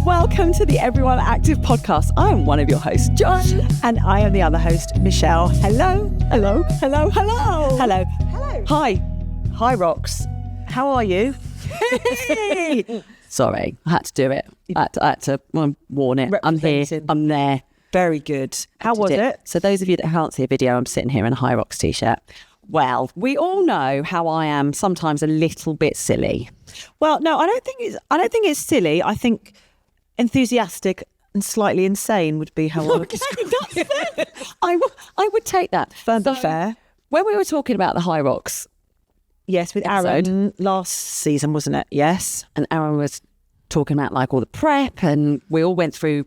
Welcome to the Everyone Active podcast. I'm one of your hosts, John. And I am the other host, Michelle. Hello. Hello, hello, hello. Hello. Hello. Hi. Hi, Rox. How are you? Hey. Sorry, I had to do it. I had to warn it. I'm here. Representing. I'm there. Very good. How was it? So those of you that can't see a video, I'm sitting here in a High Rocks t-shirt. Well, we all know how I am sometimes a little bit silly. Well, no, I don't think it's silly. I think enthusiastic and slightly insane would be how I would describe it. I would take that. Firm but fair. When we were talking about the High Rocks, Yes, with Episode. Aaron last season, wasn't it? Yes. and Aaron was talking about like all the prep, and we all went through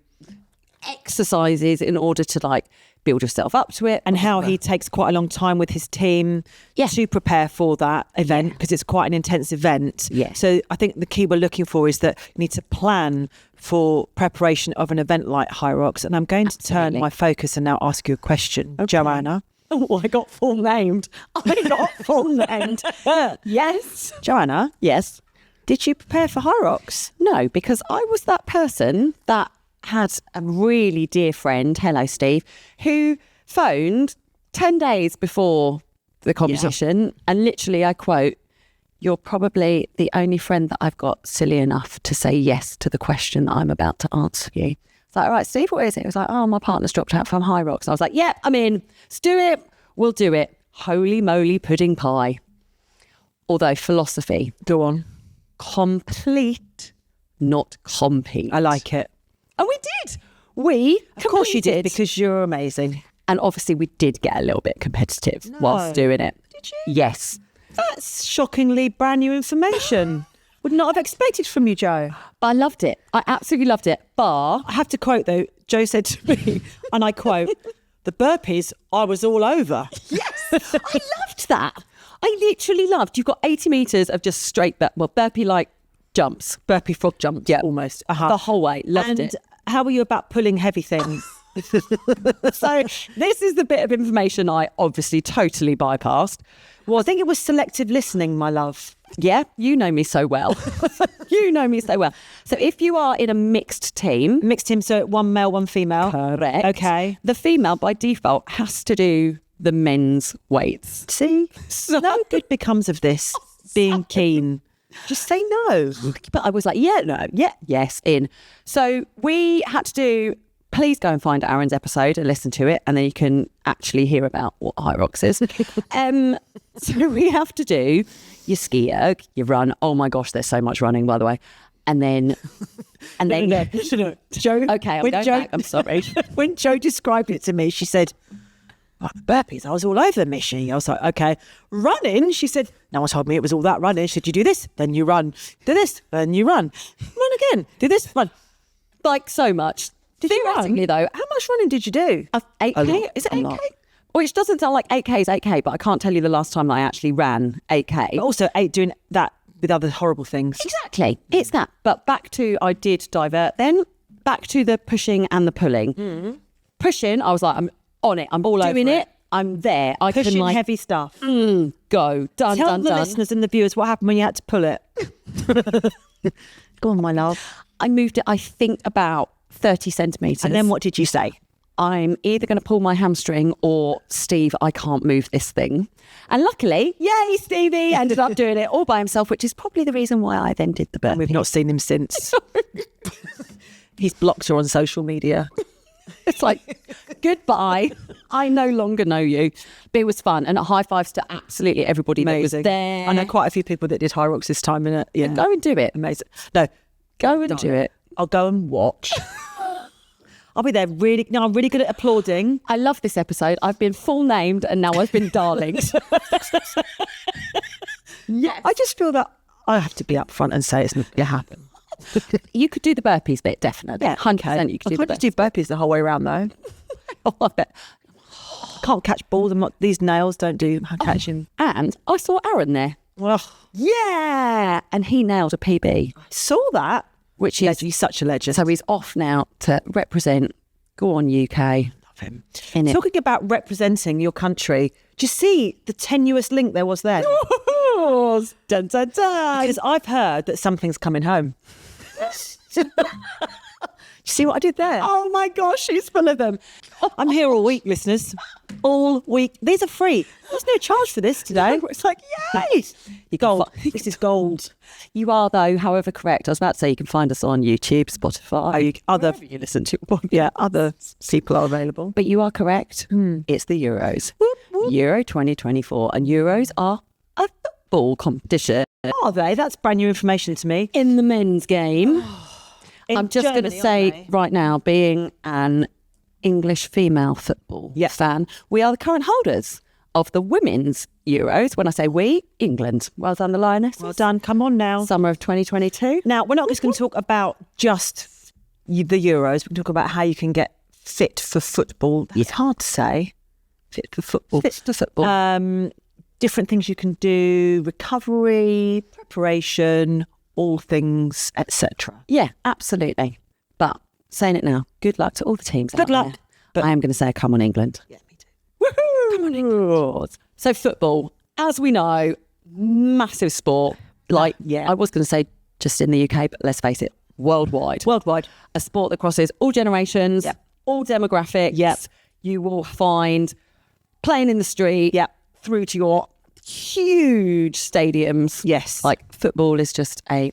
exercises in order to like build yourself up to it, And how he takes quite a long time with his team to prepare for that event because it's quite an intense event. Yeah. So I think the key we're looking for is that you need to plan for preparation of an event like High Rocks. And I'm going to turn Absolutely. my focus and now ask you a question, Joanna. Oh, I got full named. Yes. Joanna, Yes. did you prepare for High Rocks? No, because I was that person that had a really dear friend, hello Steve, who phoned 10 days before the competition and literally, I quote, "You're probably the only friend that I've got silly enough to say yes to the question that I'm about to answer you." It's like, "All right, Steve, what is it?" It was like, "Oh, my partner's dropped out from High Rocks." And I was like, "Yeah, I'm in. Let's do it. We'll do it." Holy moly pudding pie. Although philosophy, Go on. complete, not compete. I like it. And we did. We Of course you did, completed. because you're amazing. And obviously we did get a little bit competitive whilst doing it. Did you? Yes. That's shockingly brand new information. Would not have expected from you, Joe. But I loved it. I absolutely loved it. Bar. I have to quote though, Joe said to me, and I quote, "The burpees, I was all over." Yes. I loved that. I literally loved. You've got 80 metres of just straight, burpee-like jumps. Burpee frog jump, Yeah. almost. The whole way. Loved And it. how were you about pulling heavy things? So this is the bit of information I obviously totally bypassed. Well, I think it was selective listening, my love. Yeah, you know me so well. You know me so well. So if you are in a mixed team, Mixed him, so one male, one female. correct. Okay. The female by default has to do the men's weights. See, no good becomes of this. Being keen. Just say no. But I was like, yeah, no, yeah, yes, in. So we had to do, please go and find Aaron's episode and listen to it, and then you can actually hear about what High Rocks is. So we have to do your ski erg, your run. Oh my gosh, there's so much running, by the way. And then, Joe, okay, I'm when going Joe, back. I'm sorry. When Joe described it to me, she said, "Oh, burpees, I was all over them, Mishy." I was like, okay. Running, she said, "No one told me it was all that running." She said, "You do this, then you run. Do this, then you run. Run again. Do this, run." Like so much. Did you Theoretically, though, How much running did you do? 8K? Is it 8K? Which doesn't sound like 8K is 8K, but I can't tell you the last time that I actually ran 8K. But also doing that with other horrible things. Exactly. It's that. But back to, I did divert then, back to the pushing and the pulling. Pushing, I was like, I'm on it. I'm all over doing it. it. I'm there. I Pushing can like heavy stuff. go. Done, Tell done, the done. listeners and the viewers what happened when you had to pull it. Go on, my love. I moved it, I think, about 30 centimetres. And then what did you say? I'm either going to pull my hamstring or, Steve, I can't move this thing. And luckily, yay, Stevie ended up doing it all by himself, which is probably the reason why I then did the burpee. And we've not seen him since. He's blocked her on social media. It's like, goodbye. I no longer know you. But it was fun. And high fives to absolutely everybody Amazing. that was there. I know quite a few people that did High Rocks this time. And yeah, Go and do it. amazing. No, Go and do it. I'll go and watch. I'll be there really. No, I'm really good at applauding. I love this episode. I've been full named and now I've been darlinged. Yes. I just feel that I have to be upfront and say it's not going to happen. You could do the burpees bit, definitely. 100% you could I do the can't just do burpees the whole way around though. I love it. Can't catch balls. These nails don't do catching. And I saw Aaron there. Well, Yeah. And he nailed a PB, saw that. which is, He's such a legend. so he's off now to represent Go On UK. Love him. In it. Talking about representing your country, do you see the tenuous link there was there? Dun, dun, dun. Because I've heard that something's coming home. You see what I did there? Oh my gosh, she's full of them. I'm here all week, listeners. All week. These are free. There's no charge for this today. It's like, yay! You gold. This is gold. You are, though, however correct. I was about to say you can find us on YouTube, Spotify, Other, wherever you listen to your podcast. yeah, other people are available. But you are correct. It's the Euros. Euro 2024. And Euros are a football competition. Are they? That's brand new information to me. In the men's game, In I'm just going to Germany, say aren't they? right now, being an English female football fan, we are the current holders of the women's Euros. When I say we, England. Well done, the Lionesses. Well done. Come on now. Summer of 2022. Now, we're not just going to talk about just the Euros. We can talk about how you can get fit for football. It's hard to say. Fit for football. Fit to football. Different things you can do, recovery, preparation, all things, etc. Yeah, absolutely. But saying it now, good luck to all the teams. Good out luck. there. But I am going to say, come on, England. yeah, me too. Woohoo! Come on, England. So football, as we know, massive sport. Like, Yeah. I was going to say just in the UK, but let's face it, worldwide. Worldwide. A sport that crosses all generations, Yep. all demographics. Yep. You will find playing in the street Yep. through to your huge stadiums. Yes. Like football is just a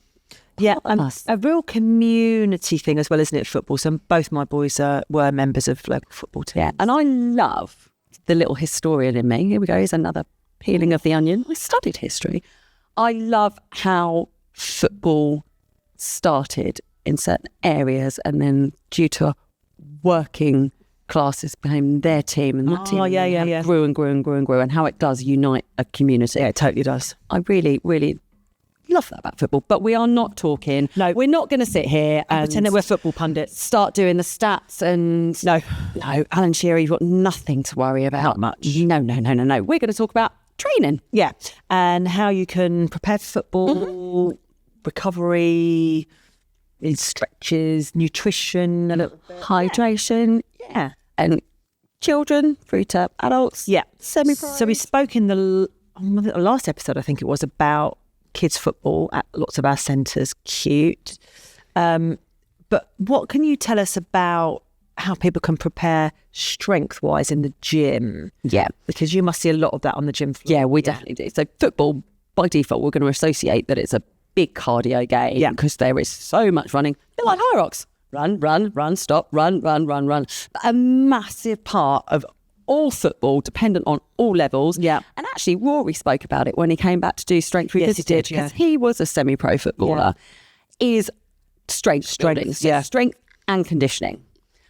Yeah, part of us. a real community thing as well, isn't it, football? So both my boys were members of local football teams. Yeah, and I love the little historian in me. Here we go. Here's another peeling of the onion. I studied history. I love how football started in certain areas and then due to working classes became their team and that Oh, team yeah, yeah, yeah. grew and grew and grew and grew and how it does unite a community. Yeah, it totally does. I really, really love that about football. But we are not talking. No. We're not going to sit here and Pretend that we're football pundits. start doing the stats and No. Alan Shearer, you've got nothing to worry about. Not much. No. We're going to talk about training. Yeah, and how you can prepare for football, recovery, stretches, nutrition, a little bit. Hydration, Yeah. and children through to adults. Yeah. Semi-pro. So we spoke in the last episode, I think it was, about kids football at lots of our centres. Cute. But what can you tell us about how people can prepare strength-wise in the gym? Yeah. Because you must see a lot of that on the gym floor. Yeah, we definitely do. So football, by default, we're going to associate that it's a big cardio game Yeah. because there is so much running. A bit like high rocks. Run, stop, run. But a massive part of all football, dependent on all levels. Yeah. And actually, Rory spoke about it when he came back to do Strength Yes, he Revisited did, yeah. because he was a semi-pro footballer, is strength building. So yeah. strength and conditioning.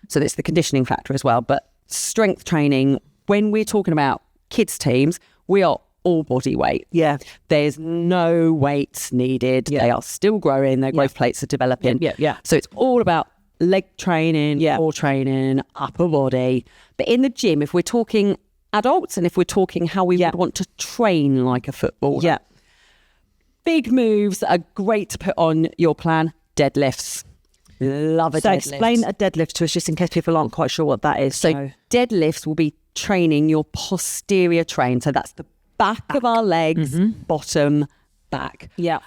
So there's the conditioning factor as well. But strength training, when we're talking about kids teams, we are all body weight. Yeah. There's no weights needed. Yeah. They are still growing. Their growth plates are developing. Yeah. So it's all about leg training, core training, upper body. But in the gym, if we're talking adults and if we're talking how we would want to train like a footballer, Yeah. big moves that are great to put on your plan, deadlifts. Love a So deadlift. explain a deadlift to us, just in case people aren't quite sure what that is. So deadlifts will be training your posterior train. So that's the back of our legs, bottom, back. Yeah.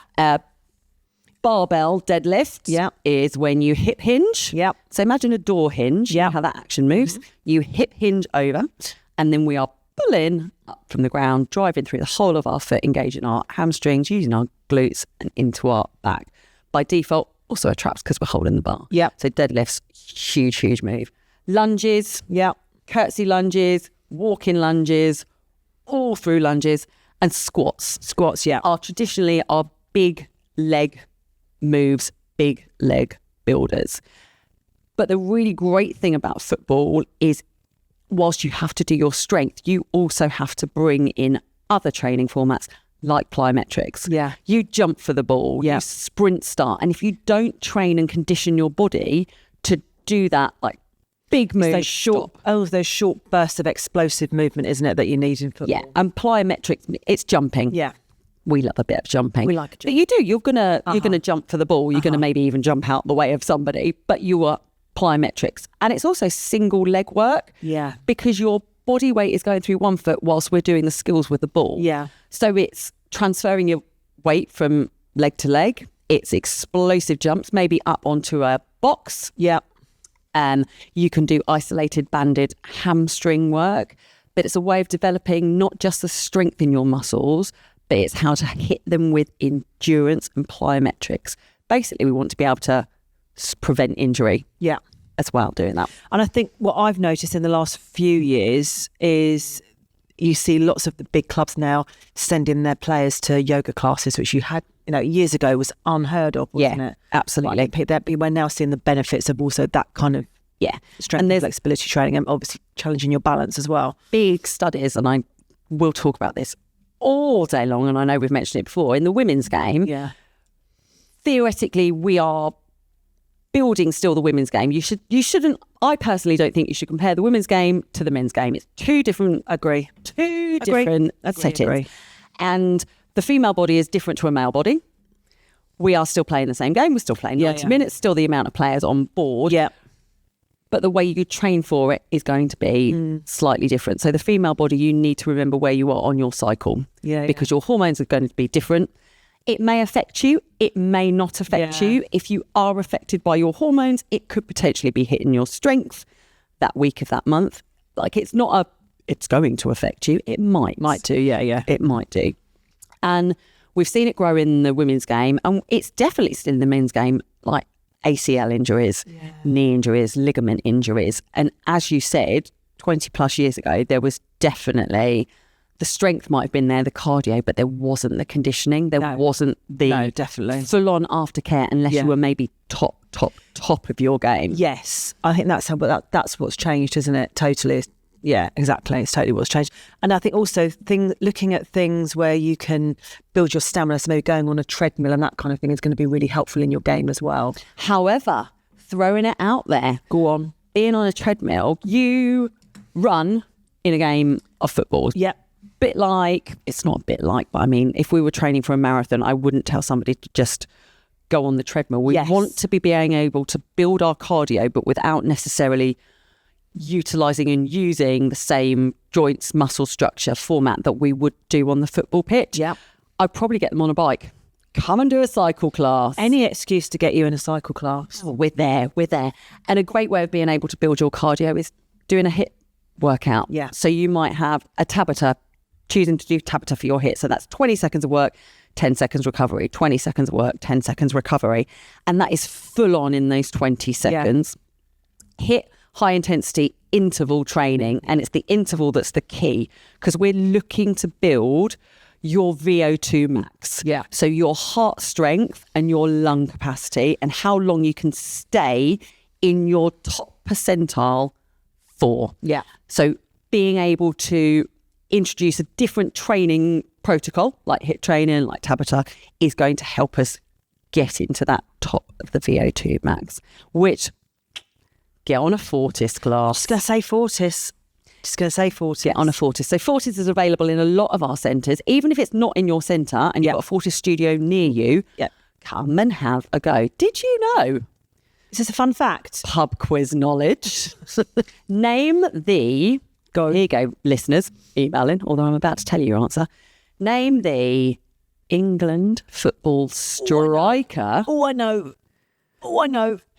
Barbell deadlift Yeah. is when you hip hinge. Yep. So imagine a door hinge, Yeah. how that action moves. You hip hinge over and then we are pulling up from the ground, driving through the whole of our foot, engaging our hamstrings, using our glutes and into our back. By default, also a traps because we're holding the bar. Yep. So deadlifts, huge move. Lunges, Yeah. curtsy lunges, walking lunges, all through lunges, and squats. Squats, yeah. Are traditionally our big leg moves, big leg builders. But the really great thing about football is whilst you have to do your strength, you also have to bring in other training formats like plyometrics. Yeah. You jump for the ball, Yeah. you sprint start. And if you don't train and condition your body to do that, like big moves, Those short bursts of explosive movement, isn't it, that you need in football? yeah. And plyometrics, it's jumping. Yeah. We love a bit of jumping. We like a jump. But you do. You're gonna jump for the ball. You're gonna maybe even jump out the way of somebody. But you are plyometrics, and it's also single leg work. Yeah. Because your body weight is going through one foot whilst we're doing the skills with the ball. Yeah. So it's transferring your weight from leg to leg. It's explosive jumps, maybe up onto a box. Yeah. You can do isolated banded hamstring work, but it's a way of developing not just the strength in your muscles, but it's how to hit them with endurance and plyometrics. Basically, we want to be able to prevent injury. Yeah. As well, doing that. And I think what I've noticed in the last few years is you see lots of the big clubs now sending their players to yoga classes, which you had, years ago was unheard of, wasn't it? Absolutely. We're now seeing the benefits of also that kind of strength and flexibility training, and obviously challenging your balance as well. Big studies, and I will talk about this all day long, and I know we've mentioned it before, in the women's game, theoretically we are building still the women's game. You shouldn't, I personally don't think you should compare the women's game to the men's game. It's two different settings. And the female body is different to a male body. We are still playing the same game. We're still playing 90 minutes, still the amount of players on board. Yeah. But the way you train for it is going to be slightly different. So the female body, you need to remember where you are on your cycle because your hormones are going to be different. It may affect you. It may not affect you. If you are affected by your hormones, it could potentially be hitting your strength that week of that month. Like it's going to affect you. It might. Might do, yeah. It might do. And we've seen it grow in the women's game, and it's definitely still in the men's game, like ACL injuries, knee injuries, ligament injuries. And as you said, 20 plus years ago, there was definitely... the strength might have been there, the cardio, but there wasn't the conditioning. There wasn't the definitely full-on aftercare unless you were maybe top of your game. Yes, I think that's that's what's changed, isn't it? Totally. Yeah, exactly. It's totally what's changed. And I think also looking at things where you can build your stamina, so maybe going on a treadmill and that kind of thing is going to be really helpful in your game as well. However, throwing it out there, go on. Being on a treadmill, you run in a game of football. Yep. It's not a bit like, but I mean, if we were training for a marathon, I wouldn't tell somebody to just go on the treadmill. We want to be being able to build our cardio, but without necessarily utilising and using the same joints, muscle structure format that we would do on the football pitch. Yeah. I'd probably get them on a bike. Come and do a cycle class. Any excuse to get you in a cycle class. Oh, we're there. And a great way of being able to build your cardio is doing a HIIT workout. Yeah. So you might have a Tabata, choosing to do Tabata for your HIIT. So that's 20 seconds of work, 10 seconds recovery, 20 seconds of work, 10 seconds recovery. And that is full on in those 20 seconds. HIIT, high intensity interval training. And it's the interval that's the key, because we're looking to build your VO2 max. Yeah. So your heart strength and your lung capacity and how long you can stay in your top percentile for. Yeah. So being able to introduce a different training protocol, like HIIT training, like Tabata, is going to help us get into that top of the VO2 max, which get on a Fortis class. Just going to say Fortis. Get on a Fortis. So Fortis is available in a lot of our centres. Even if it's not in your centre and you've got a Fortis studio near you, come and have a go. Did you know? Is this a fun fact? Pub quiz knowledge. Name the... Here you go, listeners, emailing, although I'm about to tell you your answer. Name the England football striker. Oh, I know.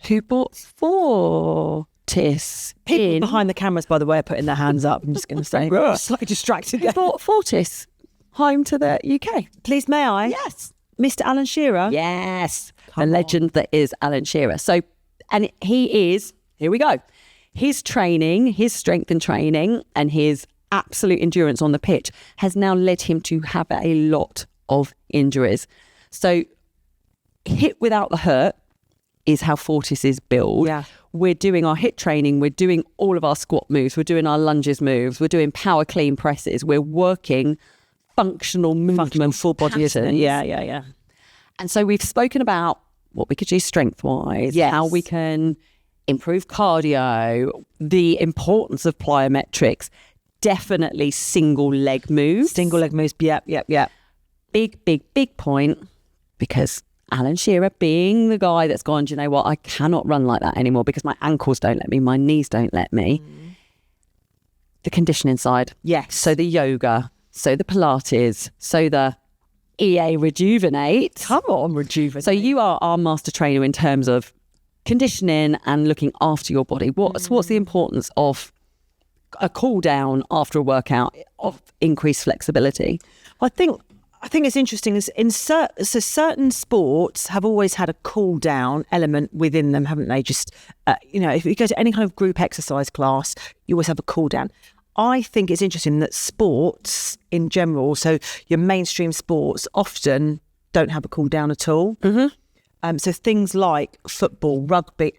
Who bought Fortis People in... behind the cameras, by the way, are putting their hands up. I'm just going to say. Slightly distracted. Who bought Fortis home to the UK? Please, may I? Yes. Mr. Alan Shearer? Yes. The legend that is Alan Shearer. So, and he is, here we go. His training, his strength and training and his absolute endurance on the pitch has now led him to have a lot of injuries. So HIIT without the hurt is how Fortis is built. Yeah. We're doing our HIIT training. We're doing all of our squat moves. We're doing our lunges moves. We're doing power clean presses. We're working functional movement, full body patterns. Yeah. And so we've spoken about what we could do strength-wise, how we can improve cardio, the importance of plyometrics, definitely single leg moves. Yep. Big point, because Alan Shearer being the guy that's gone, do you know what, I cannot run like that anymore because my ankles don't let me, my knees don't let me. The conditioning side. Yes. So the yoga, so the Pilates, so the EA Rejuvenate. Come on, Rejuvenate. So you are our master trainer in terms of conditioning and looking after your body, what's the importance of a cool down after a workout of increased flexibility? I think it's interesting is certain sports have always had a cool down element within them, haven't they? Just if you go to any kind of group exercise class, you always have a cool down. I think it's interesting that sports in general, so your mainstream sports, often don't have a cool down at all. So things like football, rugby,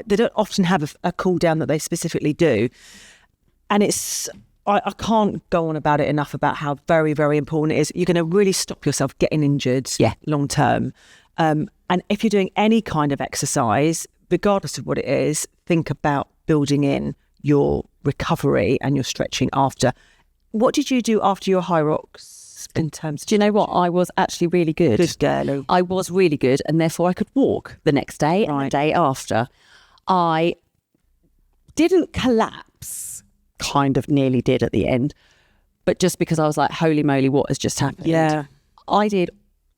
they don't often have a cool down that they specifically do. And I can't go on about it enough about how very, very important it is. You're going to really stop yourself getting injured long term. And if you're doing any kind of exercise, regardless of what it is, think about building in your recovery and your stretching after. What did you do after your high rocks in terms of... Do you know what? I was actually really good. Good girl. I was really good, and therefore I could walk the next day and the day after. I didn't collapse, kind of nearly did at the end, but just because I was like, holy moly, what has just happened? Yeah. I did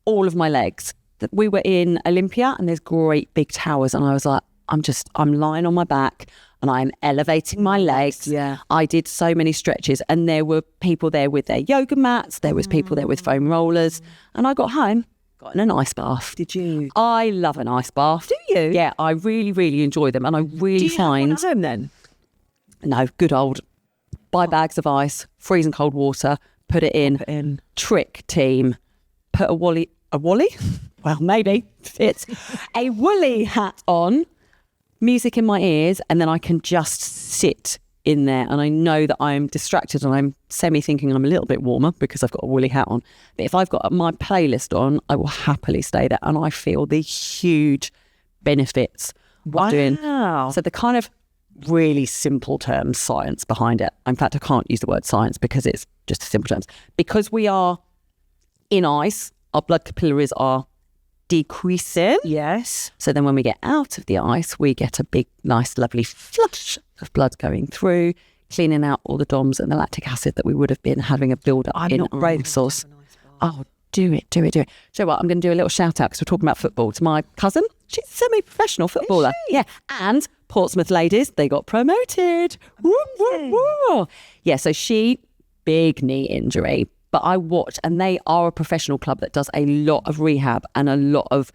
all of my legs. We were in Olympia and there's great big towers, and I was like, I'm lying on my back and I'm elevating my legs. Yeah. I did so many stretches, and there were people there with their yoga mats. There was people there with foam rollers, and I got home, got in an ice bath. Did you? I love an ice bath. Do you? Yeah, I really, really enjoy them, and I really find... Have one at home then? No, good old buy bags of ice, freezing cold water, put it in. Trick team, put a woolly? Well, maybe it's a woolly hat on, music in my ears, and then I can just sit in there, and I know that I'm distracted and I'm semi-thinking I'm a little bit warmer because I've got a woolly hat on. But if I've got my playlist on, I will happily stay there, and I feel the huge benefits of doing. So the kind of really simple terms, science behind it. In fact, I can't use the word science because it's just simple terms. Because we are in ice, our blood capillaries are decreasing. Yes. So then when we get out of the ice, we get a big, nice, lovely flush of blood going through, cleaning out all the DOMs and the lactic acid that we would have been having a build-up in our brain source. Oh, do it. So what, I'm going to do a little shout out because we're talking about football to my cousin. She's a semi-professional footballer. Yeah. And Portsmouth ladies, they got promoted. Woo, woo, woo. Yeah, so she, big knee injury. But I watch, and they are a professional club that does a lot of rehab and a lot of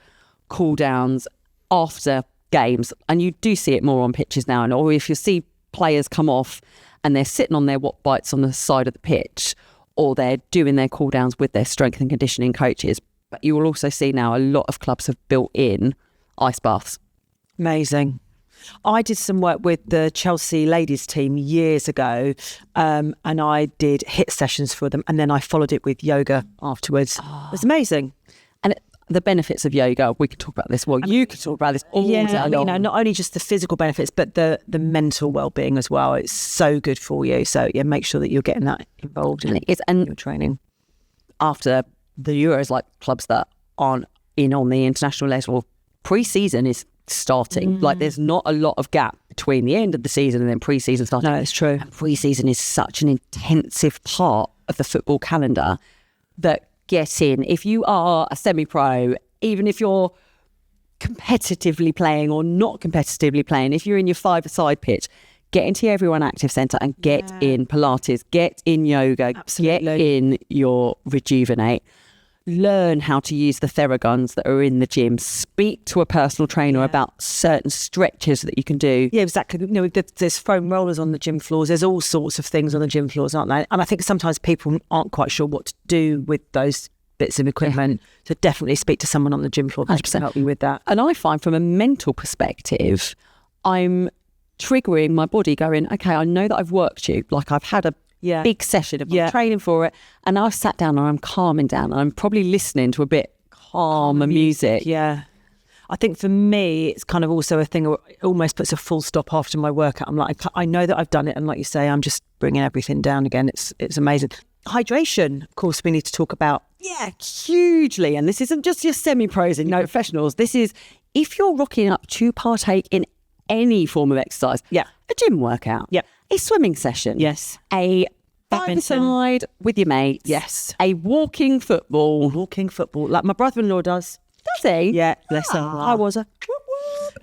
cool downs after games. And you do see it more on pitches now. And or if you see players come off and they're sitting on their watt bites on the side of the pitch, or they're doing their cool downs with their strength and conditioning coaches. But you will also see now a lot of clubs have built in ice baths. Amazing. I did some work with the Chelsea ladies team years ago, and I did HIIT sessions for them, and then I followed it with yoga afterwards. It was amazing. And the benefits of yoga, we could talk about this. Well, you could talk about this all day long. Not only just the physical benefits, but the mental well-being as well. It's so good for you. So yeah, make sure that you're getting that involved in your training. After the Euros, like clubs that aren't in on the international level, pre-season is starting. Like there's not a lot of gap between the end of the season and then pre-season starting. No, it's true. And pre-season is such an intensive part of the football calendar that get in. If you are a semi-pro, even if you're competitively playing or not competitively playing, if you're in your five-a-side pitch, get into your Everyone Active Centre and get in Pilates, get in yoga, get in your Rejuvenate. Learn how to use the Theraguns that are in the gym. Speak to a personal trainer about certain stretches that you can do. Yeah, exactly. You know, there's foam rollers on the gym floors. There's all sorts of things on the gym floors, aren't there? And I think sometimes people aren't quite sure what to do with those bits of equipment. So definitely speak to someone on the gym floor that can help you with that. And I find from a mental perspective, I'm triggering my body going, okay, I know that I've worked you. Like I've had a big session of training for it, and I've sat down and I'm calming down and I'm probably listening to a bit calmer music. Yeah. I think for me, it's kind of also a thing where it almost puts a full stop after my workout. I'm like, I know that I've done it, and like you say, I'm just bringing everything down again. It's amazing. Hydration, of course, we need to talk about. Yeah, hugely. And this isn't just your semi-pros and professionals. This is if you're rocking up to partake in any form of exercise. Yeah. A gym workout. Yeah. A swimming session. Yes. A five-a-side with your mates. Yes. A walking football. Walking football, like my brother-in-law does. Does he? Yeah, bless him. I was a.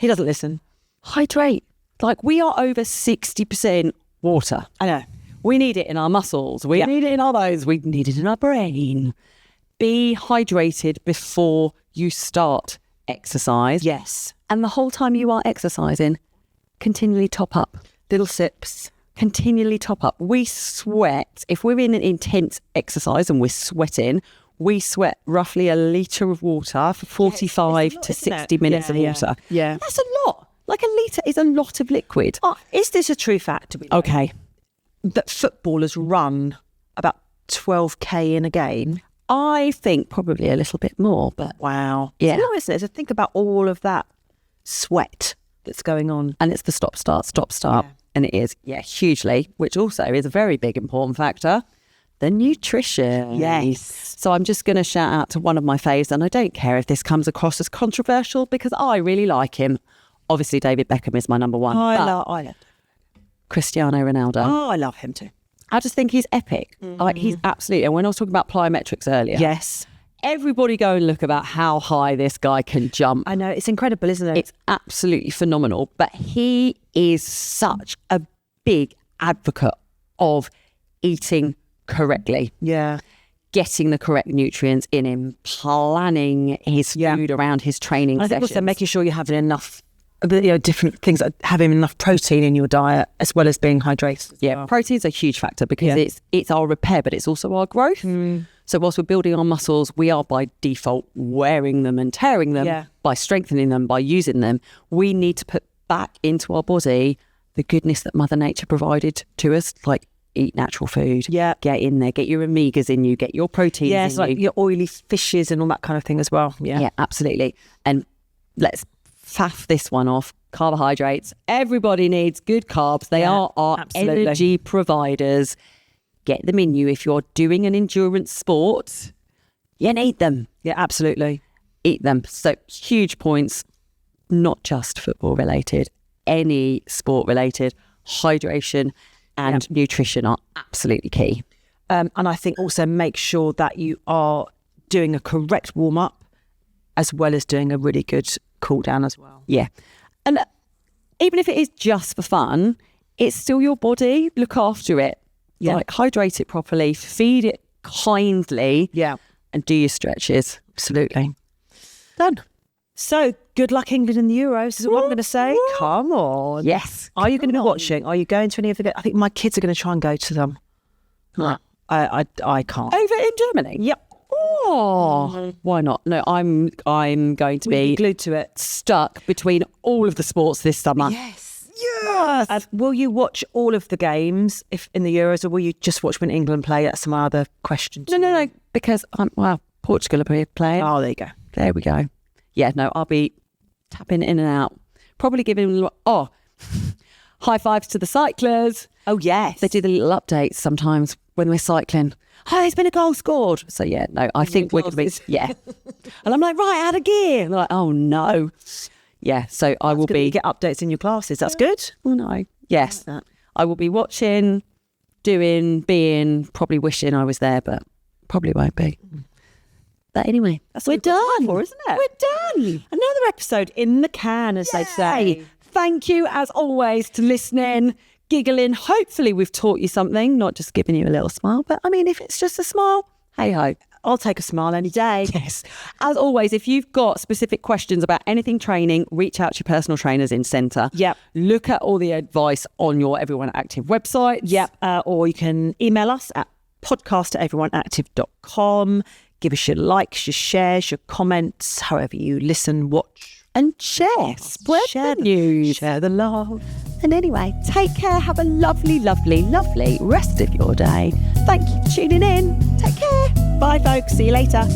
He doesn't listen. hydrate. Like, we are over 60% water. I know. We need it in our muscles. We need it in our bones. We need it in our brain. Be hydrated before you start exercise. Yes. And the whole time you are exercising, continually top up. Little sips. Continually top up. We sweat. If we're in an intense exercise and we're sweating, we sweat roughly a litre of water for 45 to 60 minutes of water. Yeah. That's a lot. Like, a litre is a lot of liquid. Oh, is this a true fact? Okay. That footballers run about 12k in a game? I think probably a little bit more, but Wow. Yeah. It's a lot, isn't it? So think about all of that sweat that's going on. and it's the stop, start. Yeah. And it is, hugely, which also is a very big important factor, the nutrition. Yes. So I'm just going to shout out to one of my faves, and I don't care if this comes across as controversial because I really like him. Obviously, David Beckham is my number one. I but love Cristiano Ronaldo. Oh, I love him too. I just think he's epic. Like, he's absolutely, and when I was talking about plyometrics earlier, Yes. everybody go and look about how high this guy can jump. I know. It's incredible, isn't it? It's absolutely phenomenal. But he is such a big advocate of eating correctly, Yeah. getting the correct nutrients in him, planning his food around his training I think sessions. also making sure you're having enough, different things, having enough protein in your diet as well as being hydrated. as well. Protein's a huge factor because it's our repair, but it's also our growth. So whilst we're building our muscles, we are by default wearing them and tearing them, by strengthening them, by using them. We need to put back into our body the goodness that Mother Nature provided to us, like eat natural food. Yeah. Get in there, get your omegas in you, get your proteins Yeah, in it's like you. your oily fishes and all that kind of thing as well. Yeah. Yeah, absolutely. And let's faff this one off. Carbohydrates. Everybody needs good carbs. They are our absolutely. energy providers. Get them in you. If you're doing an endurance sport, you need them. Yeah, absolutely. Eat them. So huge points, not just football related, any sport related. Hydration and nutrition are absolutely key. And I think also make sure that you are doing a correct warm up as well as doing a really good cool down as well. Yeah. And even if it is just for fun, it's still your body. Look after it. Yeah. Like, hydrate it properly, feed it kindly, Yeah, and do your stretches. absolutely. Done. So good luck, England in the Euros is what I'm going to say. Come on. Yes. Are you going to be watching? Are you going to any of the? I think my kids are going to try and go to them. I can't. Over in Germany? Yep. Oh, why not? No, I'm going to be Glued to it. stuck between all of the sports this summer. Yes. Yes. Will you watch all of the games if in the Euros, or will you just watch when England play? That's my other question. No, because Portugal are playing. Oh, there you go. There we go. Yeah, no, I'll be tapping in and out. Probably giving high fives to the cyclers. Oh, yes. They do the little updates sometimes when we're cycling. Oh, there's been a goal scored. So yeah, no, I think we're going to be, And I'm like, right, out of gear. And they're like, oh no. Yeah, so I will be. You get updates in your classes. That's good. Oh no. Yes. I like that. I will be watching, doing, being, probably wishing I was there, but probably won't be. But anyway, That's we're what we've got time done. for, isn't it? We're done. Another episode in the can, as they say. Hey, thank you as always to listening, giggling. Hopefully we've taught you something, not just giving you a little smile, but I mean, if it's just a smile, hey ho. I'll take a smile any day. Yes. As always, if you've got specific questions about anything training, reach out to your personal trainers in centre. Yep. Look at all the advice on your Everyone Active website. Yep. Or you can email us at podcast@everyoneactive.com. Give us your likes, your shares, your comments, however you listen, watch. And share. Spread the news. Share the love. And anyway, take care. Have a lovely, lovely, lovely rest of your day. Thank you for tuning in. Take care. Bye, folks. See you later.